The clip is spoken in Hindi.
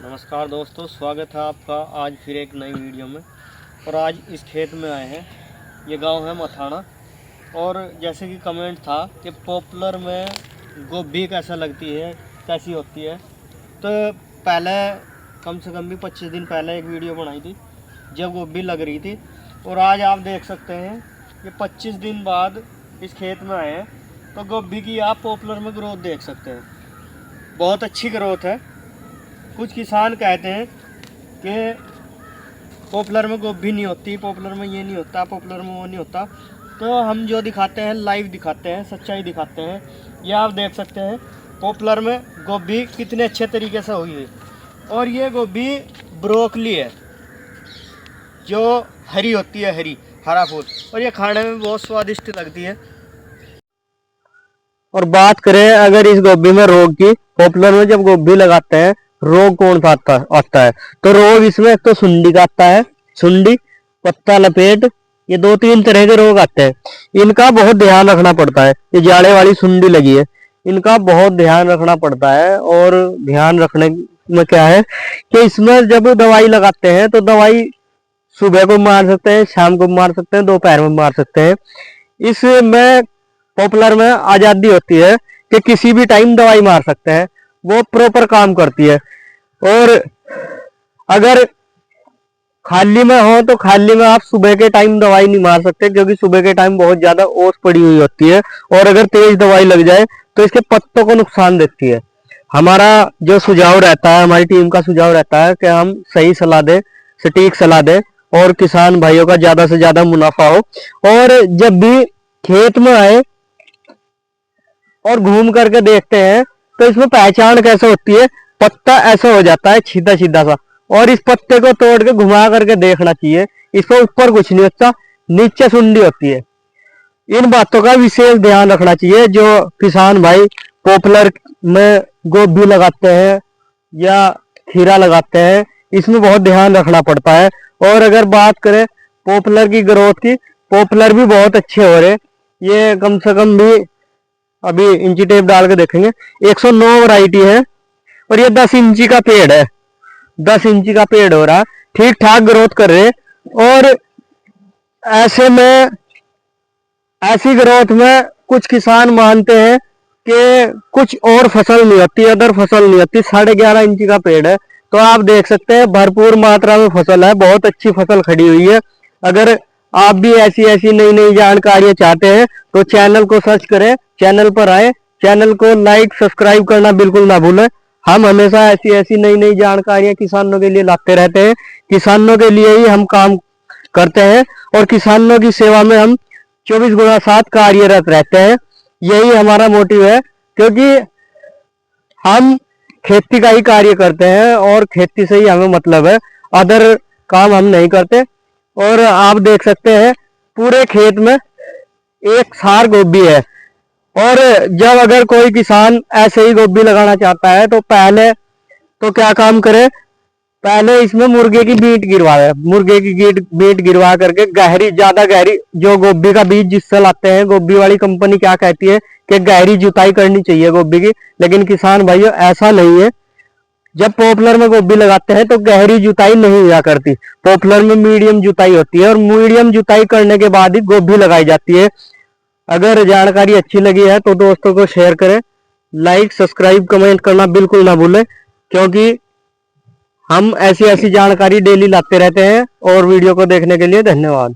नमस्कार दोस्तों, स्वागत है आपका आज फिर एक नई वीडियो में। और आज इस खेत में आए हैं। ये गांव है मथाना। और जैसे कि कमेंट था कि पॉपुलर में गोभी कैसा लगती है, कैसी होती है, तो पहले कम से कम भी 25 दिन पहले एक वीडियो बनाई थी जब गोभी लग रही थी। और आज आप देख सकते हैं कि 25 दिन बाद इस खेत में आए हैं तो गोभी की आप पॉपुलर में ग्रोथ देख सकते हैं। बहुत अच्छी ग्रोथ है। कुछ किसान कहते हैं कि पॉपुलर में गोभी नहीं होती, पॉपुलर में ये नहीं होता, पॉपुलर में वो नहीं होता। तो हम जो दिखाते हैं लाइव दिखाते हैं, सच्चाई दिखाते हैं। ये आप देख सकते हैं पॉपुलर में गोभी कितने अच्छे तरीके से हुई है। और ये गोभी ब्रोकली है जो हरी होती है, हरा फूल, और ये खाने में बहुत स्वादिष्ट लगती है। और बात करें अगर इस गोभी में रोग की, पॉपुलर में जब गोभी लगाते हैं रोग कौन सा आता है, तो रोग इसमें एक तो सुंडी का आता है, सुंडी, पत्ता लपेट, ये 2-3 तरह के रोग आते हैं। इनका बहुत ध्यान रखना पड़ता है। ये जाड़े वाली सुंडी लगी है, इनका बहुत ध्यान रखना पड़ता है। और ध्यान रखने में क्या है कि इसमें जब दवाई लगाते हैं तो दवाई सुबह को मार सकते हैं, शाम को मार सकते हैं, दोपहर में मार सकते हैं। इसमें पॉपुलर में आजादी होती है कि किसी भी टाइम दवाई मार सकते हैं, वो प्रॉपर काम करती है। और अगर खाली में हो तो खाली में आप सुबह के टाइम दवाई नहीं मार सकते, क्योंकि सुबह के टाइम बहुत ज्यादा ओस पड़ी हुई होती है। और अगर तेज दवाई लग जाए तो इसके पत्तों को नुकसान देती है। हमारा जो सुझाव रहता है, हमारी टीम का सुझाव रहता है कि हम सही सलाह दें, सटीक सलाह दें, और किसान भाइयों का ज्यादा से ज्यादा मुनाफा हो। और जब भी खेत में आए और घूम करके देखते हैं तो इसमें पहचान कैसे होती है, पत्ता ऐसा हो जाता है सीधा सीधा सा, और इस पत्ते को तोड़ के घुमा करके देखना चाहिए। इसके ऊपर कुछ नहीं होता, नीचे सुंडी होती है। इन बातों का विशेष ध्यान रखना चाहिए। जो किसान भाई पॉपुलर में गोभी लगाते हैं या खीरा लगाते हैं, इसमें बहुत ध्यान रखना पड़ता है। और अगर बात करें पॉपुलर की ग्रोथ की, पॉपुलर भी बहुत अच्छे हो रहे। ये कम से कम भी अभी इंची टेप डाल के देखेंगे 109 वैरायटी है। और ये 10 इंची का पेड़ है, 10 इंची का पेड़ हो रहा, ठीक ठाक ग्रोथ कर रहे। और ऐसे में ऐसी ग्रोथ में कुछ किसान मानते हैं कि कुछ और फसल नहीं होती, अदर फसल नहीं होती। 11.5 इंची का पेड़ है, तो आप देख सकते हैं भरपूर मात्रा में फसल है, बहुत अच्छी फसल खड़ी हुई है। अगर आप भी ऐसी ऐसी नई नई जानकारियां चाहते हैं तो चैनल को सर्च करें, चैनल पर आए, चैनल को लाइक सब्सक्राइब करना बिल्कुल ना भूलें। हम हमेशा ऐसी ऐसी नई नई जानकारियां किसानों के लिए लाते रहते हैं। किसानों के लिए ही हम काम करते हैं और किसानों की सेवा में हम 24x7 कार्यरत रहते हैं। यही हमारा मोटिव है, क्योंकि हम खेती का ही कार्य करते हैं और खेती से ही हमें मतलब है, अदर काम हम नहीं करते। और आप देख सकते हैं पूरे खेत में एक सार गोभी है। और जब अगर कोई किसान ऐसे ही गोभी लगाना चाहता है तो पहले तो क्या काम करे, पहले इसमें मुर्गे की बीट गिरवाए, मुर्गे की बीट गिरवा करके गहरी, ज्यादा गहरी, जो गोभी का बीज जिससे लाते हैं, गोभी वाली कंपनी क्या कहती है कि गहरी जुताई करनी चाहिए गोभी की। लेकिन किसान भाइयों ऐसा नहीं है। जब पॉपुलर में गोभी लगाते हैं तो गहरी जुताई नहीं हुआ करती, पॉपुलर में मीडियम जुताई होती है। और मीडियम जुताई करने के बाद ही गोभी लगाई जाती है। अगर जानकारी अच्छी लगी है तो दोस्तों को शेयर करें, लाइक सब्सक्राइब कमेंट करना बिल्कुल ना भूलें, क्योंकि हम ऐसी ऐसी जानकारी डेली लाते रहते हैं। और वीडियो को देखने के लिए धन्यवाद।